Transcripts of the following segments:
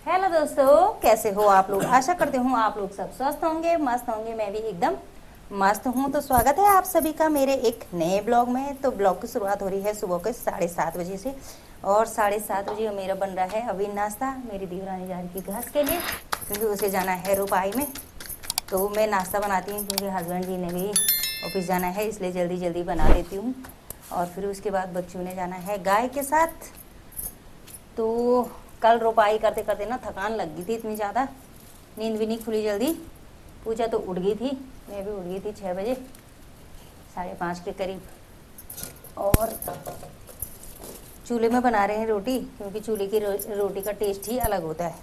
Hello दोस्तों, कैसे हो आप लोग। आशा करते हूँ आप लोग सब स्वस्थ होंगे, मस्त होंगे। मैं भी एकदम मस्त हूँ। तो स्वागत है आप सभी का मेरे एक नए ब्लॉग में। तो ब्लॉग की शुरुआत हो रही है सुबह के 7:30 बजे से, और 7:30 बजे मेरा बन रहा है अभी नाश्ता। मेरी दीवरानी जा रही थी घास के लिए, क्योंकि उसे जाना है रुपाई में। तो मैं नाश्ता बनाती हूँ क्योंकि हस्बैंड जी ने भी ऑफिस जाना है, इसलिए जल्दी जल्दी बना देती हूँ। और फिर उसके बाद बच्चों ने जाना है गाय के साथ। तो कल रोपाई करते करते ना थकान लग गई थी इतनी ज़्यादा, नींद भी नहीं खुली जल्दी। पूजा तो उठ गई थी, मैं भी उठ गई थी 6 बजे, 5:30 के करीब। और चूल्हे में बना रहे हैं रोटी, क्योंकि चूल्हे की रोटी का टेस्ट ही अलग होता है।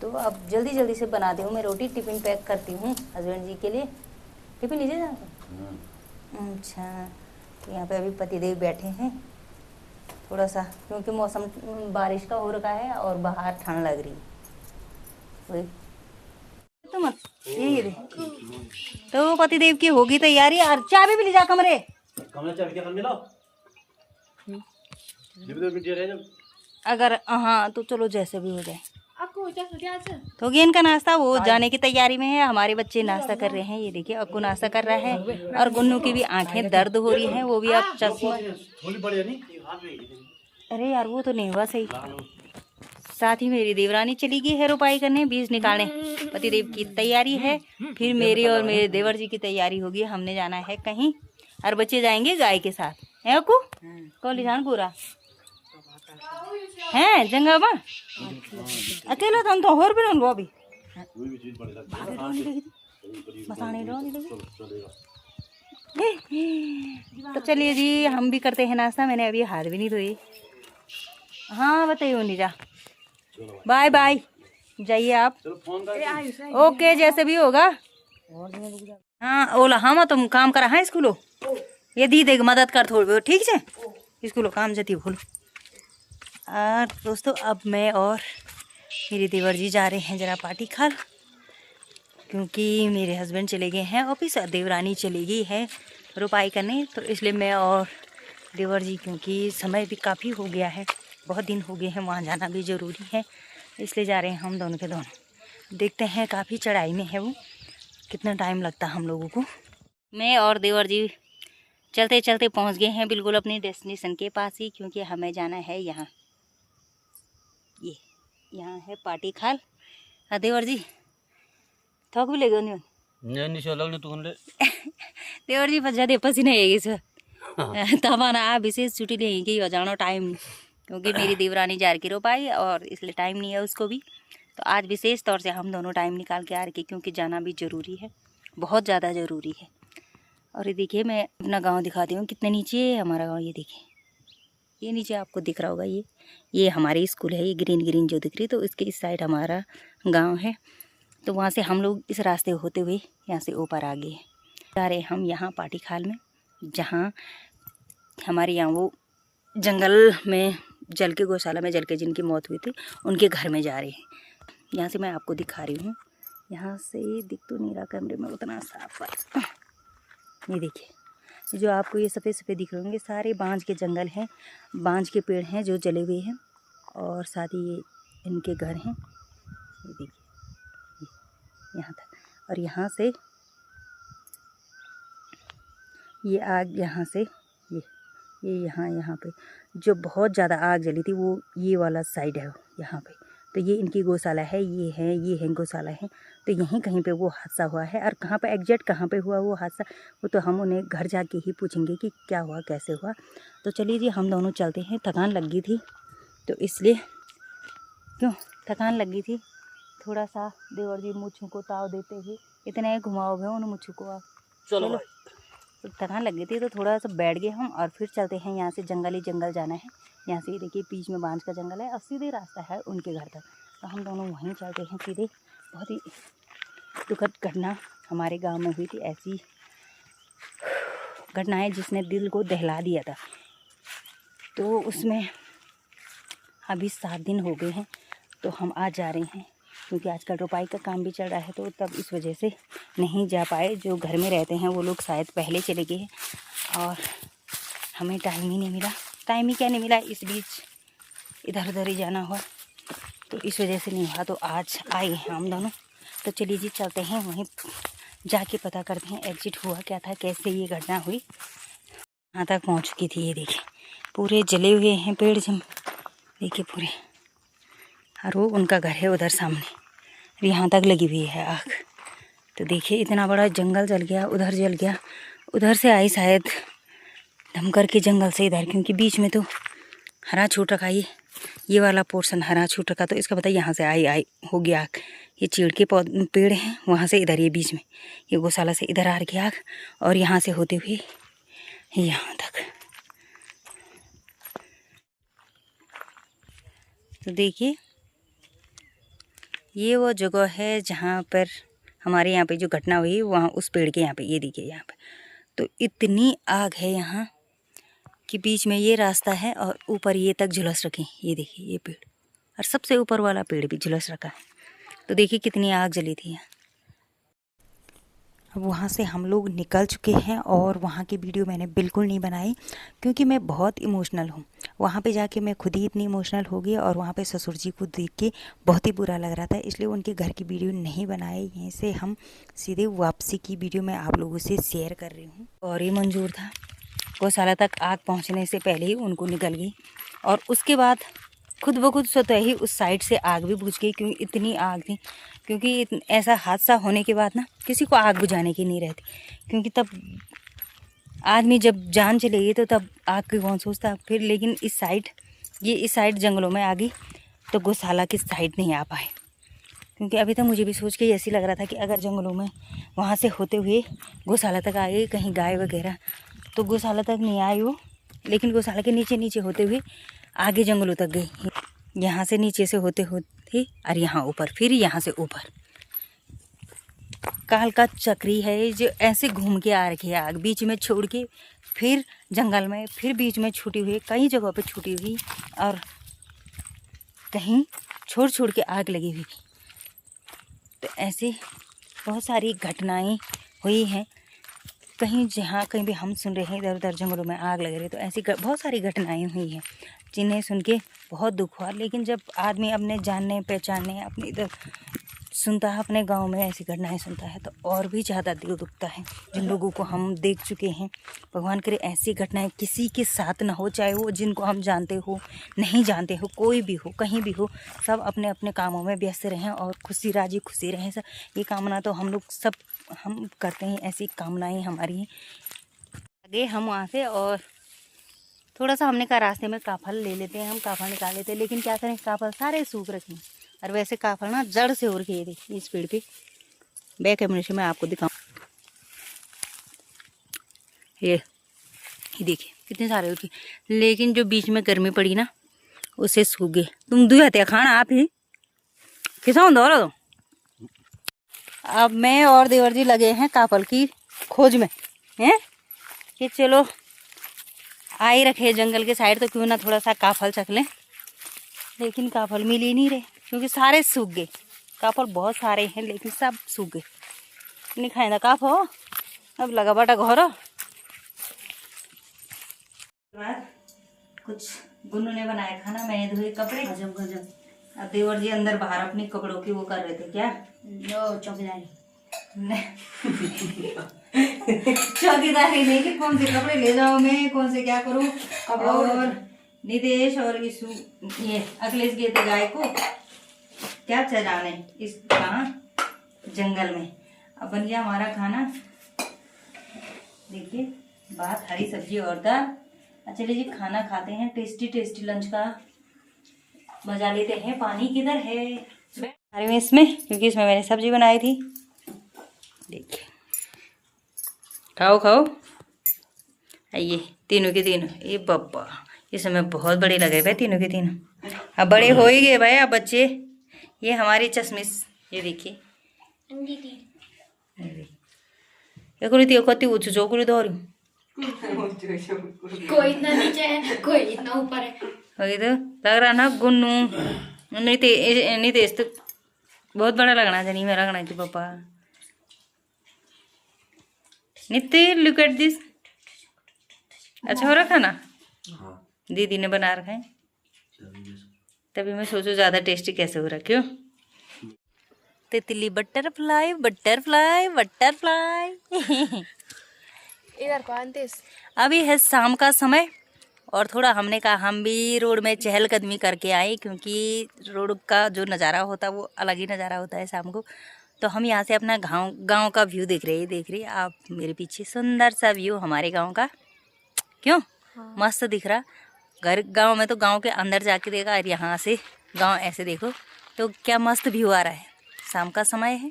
तो अब जल्दी जल्दी से बनाती हूँ मैं रोटी। टिफ़िन पैक करती हूँ हस्बैंड जी के लिए। टिफ़िन लीजिए जाकर। अच्छा, तो यहाँ पे अभी पतिदेव बैठे हैं थोड़ा सा, क्योंकि मौसम बारिश का हो रखा है और बाहर ठंड लग रही है। वही तो मत यही दे। तो पतिदेव की होगी तैयारी। और चाबी भी ले जा कमरे। कमरे चाबी क्या करने लाओ? अगर हाँ तो चलो जैसे भी हो जाए। तो गया इनका नाश्ता, वो जाने की तैयारी में है। हमारे बच्चे नाश्ता कर रहे हैं, ये देखिए अक्कू नाश्ता कर रहा है। और गुन्नू की भी आंखें दर्द हो रही हैं, वो भी अब चश्मा। अरे यार वो तो नहीं हुआ सही। साथ ही मेरी देवरानी चली गई है रुपाई करने, बीज निकालने। पतिदेव की तैयारी है, फिर मेरी और मेरे देवर जी की तैयारी होगी। हमने जाना है कहीं, और बच्चे जाएंगे गाय के साथ। है अक्कू कौली जान पूरा है जंगा बा अकेला था तो और भी ना अभी मसाने तो चलिए जी, हम भी करते हैं नाश्ता। मैंने अभी हाथ भी नहीं धोए। हाँ बताइए नीजा, बाय बाय, जाइए आप। ओके जैसे भी होगा। हाँ ओला हाँ तुम काम करा है स्कूलो, ये दी देख मदद कर थोड़ी ठीक है। स्कूलो काम जती बोलो। और दोस्तों अब मैं और मेरे देवर जी जा रहे हैं जरा पार्टी खाल, क्योंकि मेरे हस्बैंड चले गए हैं ऑफिस और देवरानी चली गई है रुपाई करने। तो इसलिए मैं और देवर जी, क्योंकि समय भी काफ़ी हो गया है, बहुत दिन हो गए हैं, वहाँ जाना भी ज़रूरी है, इसलिए जा रहे हैं हम दोनों के दोनों। देखते हैं, काफ़ी चढ़ाई में है वो, कितना टाइम लगता है हम लोगों को। मैं और देवर जी चलते चलते पहुँच गए हैं बिल्कुल अपनी डेस्टिनेशन के पास ही, क्योंकि हमें जाना है यहाँ, ये यहाँ है पार्टी खाल। देवर जी थक भी लेगा नहीं देवर जी फंसा दे पसीने आएगी सर तबाना आ विशेष छुट्टी लेंगे हो जानो टाइम, क्योंकि मेरी देवरानी जा रही रुपाई और इसलिए टाइम नहीं है उसको भी। तो आज विशेष तौर से हम दोनों टाइम निकाल के आ रहे, क्योंकि जाना भी ज़रूरी है, बहुत ज़्यादा ज़रूरी है। और ये देखिए मैं अपना गांव दिखाती हूँ कितने नीचे है हमारा गांव। ये देखिए, ये नीचे आपको दिख रहा होगा, ये हमारी स्कूल है, ये ग्रीन ग्रीन जो दिख रही, तो इसके इस साइड हमारा गांव है। तो वहाँ से हम लोग इस रास्ते होते हुए यहाँ से ऊपर आ गए जा रहे हम यहाँ पार्टी खाल में, जहाँ हमारे यहाँ वो जंगल में जल के गौशाला में जल के जिनकी मौत हुई थी उनके घर में जा रहे हैं। यहाँ से मैं आपको दिखा रही हूँ, यहाँ से दिख तो नहीं रहा कैमरे में उतना साफ है। ये देखिए, जो आपको ये सफ़ेद सफ़ेद दिख रहे होंगे सारे बांज के जंगल हैं, बांज के पेड़ हैं जो जले हुए हैं, और साथ ही ये इनके घर हैं। ये देखिए यहाँ तक, और यहाँ से ये आग, यहाँ से ये यहाँ पे जो बहुत ज़्यादा आग जली थी वो ये वाला साइड है यहाँ पे। तो ये इनकी गौशाला है, ये है गौशाला है। तो यहीं कहीं पे वो हादसा हुआ है, और कहाँ पे एग्जैक्ट कहाँ पे हुआ वो हादसा, वो तो हम उन्हें घर जाके ही पूछेंगे कि क्या हुआ कैसे हुआ। तो चलिए जी हम दोनों चलते हैं। थकान लग गई थी तो इसलिए, क्यों थकान लग गई थी थोड़ा सा। देवर जी मुझ को ताव देते हुए इतने घुमाओ गए उन मुझ को, आप चलो। तो थकान लग गई थी तो थोड़ा सा बैठ गए हम, और फिर चलते हैं। यहाँ से जंगल ही जंगल जाना है, यहाँ से देखिए बीच में बांझ का जंगल है और सीधे रास्ता है उनके घर तक। तो हम दोनों वहीं चलते हैं सीधे। बहुत ही दुखद घटना हमारे गांव में हुई थी, ऐसी घटनाएं जिसने दिल को दहला दिया था। तो उसमें अभी 7 दिन हो गए हैं, तो हम आज जा रहे हैं, क्योंकि आजकल रुपाई का काम भी चल रहा है, तो तब इस वजह से नहीं जा पाए। जो घर में रहते हैं वो लोग शायद पहले चले गए, और हमें टाइम ही नहीं मिला। टाइम ही क्या नहीं मिला, इस बीच इधर उधर ही जाना हुआ। तो इस वजह से नहीं हुआ। तो आज आए हैं हम दोनों। तो चलिए जी चलते हैं, वहीं जाके पता करते हैं एग्जिट हुआ क्या था, कैसे ये घटना हुई। यहाँ तक पहुँच चुकी थी। ये देखिए पूरे जले हुए हैं पेड़ जम, देखिए पूरे। और वो उनका घर है उधर सामने, यहाँ तक लगी हुई है आग। तो देखिए इतना बड़ा जंगल जल गया, उधर जल गया, उधर से आई शायद धमकर के जंगल से इधर, क्योंकि बीच में तो हरा छूट रखा, ये वाला पोर्शन हरा छूट रखा। तो इसका पता यहाँ से आई हो गया आग। ये चीड़ के पेड़ हैं, वहाँ से इधर, ये बीच में ये गौशाला से इधर आ रही आग, और यहाँ से होते हुए यहाँ तक। तो देखिए ये वो जगह है जहाँ पर हमारे यहाँ पे जो घटना हुई, वहाँ उस पेड़ के यहाँ पे, ये देखिए यहाँ पे तो इतनी आग है यहाँ कि बीच में ये रास्ता है और ऊपर ये तक झुलस रखे। ये देखिए ये पेड़, और सबसे ऊपर वाला पेड़ भी झुलस रखा है। तो देखिए कितनी आग जली थी यहाँ। अब वहाँ से हम लोग निकल चुके हैं, और वहाँ की वीडियो मैंने बिल्कुल नहीं बनाई क्योंकि मैं बहुत इमोशनल हूँ। वहाँ पे जाके मैं खुद ही इतनी इमोशनल हो गई, और वहाँ पे ससुर जी को देख के बहुत ही बुरा लग रहा था, इसलिए उनके घर की वीडियो नहीं बनाई। यहीं से हम सीधे वापसी की वीडियो मैं आप लोगों से शेयर कर रही हूँ। और ये मंजूर था, गौशाला तक आग पहुँचने से पहले ही उनको निकल गई, और उसके बाद खुद ब खुद स्वतः ही उस साइड से आग भी बुझ गई, क्योंकि इतनी आग थी। क्योंकि ऐसा हादसा होने के बाद ना किसी को आग बुझाने की नहीं रहती, क्योंकि तब आदमी जब जान चलेगी तो तब आग की कौन सोचता फिर। लेकिन इस साइड जंगलों में आ गई, तो गौशाला की साइड नहीं आ पाए। क्योंकि अभी तक मुझे भी सोच के ऐसी लग रहा था कि अगर जंगलों में वहाँ से होते हुए गौशाला तक आ गई, कहीं गाय वगैरह, तो गौशाला तक नहीं आई वो, लेकिन गौशाला के नीचे नीचे होते हुए आगे जंगलों तक गई। यहाँ से नीचे से होते होते और यहाँ ऊपर, फिर यहाँ से ऊपर। काल का चक्री है जो ऐसे घूम के आ रखी है आग, बीच में छोड़ के फिर जंगल में, फिर बीच में छूटी हुई, कई जगहों पे छूटी हुई, और कहीं छोड़ छोड़ के आग लगी हुई। तो ऐसी बहुत सारी घटनाएं हुई हैं। कहीं जहाँ कहीं भी हम सुन रहे हैं इधर उधर जंगलों में आग लग रही है, तो ऐसी बहुत सारी घटनाएं हुई हैं जिन्हें सुन के बहुत दुख हुआ। लेकिन जब आदमी अपने जानने पहचानने अपने इधर सुनता है, अपने गांव में ऐसी घटनाएं सुनता है, तो और भी ज़्यादा दिल दुखता है। जिन लोगों को हम देख चुके हैं, भगवान करे ऐसी घटनाएं किसी के साथ ना हो, चाहे वो जिनको हम जानते हो नहीं जानते हो, कोई भी हो, कहीं भी हो, सब अपने अपने कामों में व्यस्त रहें और खुशी राजी खुशी रहें। सब ये कामना तो हम लोग सब हम करते हैं, ऐसी कामनाएँ हमारी हैं। आगे हम वहाँ से और थोड़ा सा हमने कहा रास्ते में काफल ले लेते हैं, हम काफल निकाल लेते हैं, लेकिन क्या करें काफल सारे सूख रखे हैं। और वैसे काफल ना जड़ से हो रखी है। देखिए इस पेड़ पे बैक कैमरे से मैं आपको दिखाऊं, ये देखिए कितने सारे उठी, लेकिन जो बीच में गर्मी पड़ी ना उससे सूख गए। तुम दुहते खाना आप ही खिसाऊं दो। अब मैं और देवर जी लगे हैं काफल की खोज में हैं कि चलो आ ही रखे जंगल के साइड, तो क्यों ना थोड़ा सा काफल चख लें। लेकिन काफल मिल ही नहीं रहे, क्योंकि सारे सूख गए। काफल बहुत सारे हैं लेकिन सब सूख गए। नहीं खाए ना काफ हो, अब लगा बाटा घर। कुछ गुन्नू ने बनाया खाना, मैंने धोए कपड़े। गजब गजब। अब देवर जी अंदर बाहर अपनी कपड़ों की वो कर रहे थे। क्या चौकीदारी चौकीदारी नहीं कि कौन से कपड़े ले जाओ, मैं कौन से क्या करूँ। और नितेश और ये अखिलेश गए थे गाय को क्या चराने इस कहाँ जंगल में। अब बन गया हमारा खाना। देखिए भात, हरी सब्जी और दाल। चलिए जी खाना खाते हैं, टेस्टी टेस्टी लंच का मजा लेते हैं। पानी किधर है अरे में इसमें, क्योंकि इसमें मैंने सब्जी बनाई थी। देखिए खाओ खाओ। आइए तीनों के तीनों, ये बब्बा ये समय बहुत बड़े लगे भाई तीनों के तीनों। अब बड़े हो ही गए भाई अब बच्चे। ये हमारी चश्मिश, ये देखिए कति ऊँचू चौकड़ी दो कोई इतना नीचे है कोई इतना ऊपर है। वही तो लग रहा ना गुन्नू नितेश तो बहुत बड़ा लगना चाहिए। मैं लगना चाहिए पापा। नित्य लुक एट दिस, अच्छा हो रखा ना। दीदी ने बना रखा है। तभी मैं सोचूं ज़्यादा टेस्टी कैसे हो रहा, क्यों? तितली बटरफ्लाई बटरफ्लाई बटरफ्लाई। इधर कौन थे? अभी है शाम का समय और थोड़ा हमने कहा हम भी रोड में चहलकदमी करके आए, क्योंकि रोड का जो नज़ारा होता है वो अलग ही नज़ारा होता है शाम को। तो हम यहाँ से अपना गांव का व्यू देख रहे आप मेरे पीछे, सुंदर सा व्यू हमारे गांव का, क्यों? हाँ। मस्त दिख रहा। गांव में तो गांव के अंदर जाके देखा और यहाँ से गांव ऐसे देखो तो क्या मस्त व्यू आ रहा है। शाम का समय है,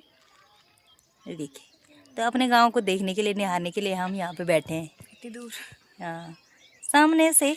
देखिए। तो अपने गांव को देखने के लिए, निहारने के लिए हम यहाँ पे बैठे हैं। इतनी दूर। हाँ, सामने से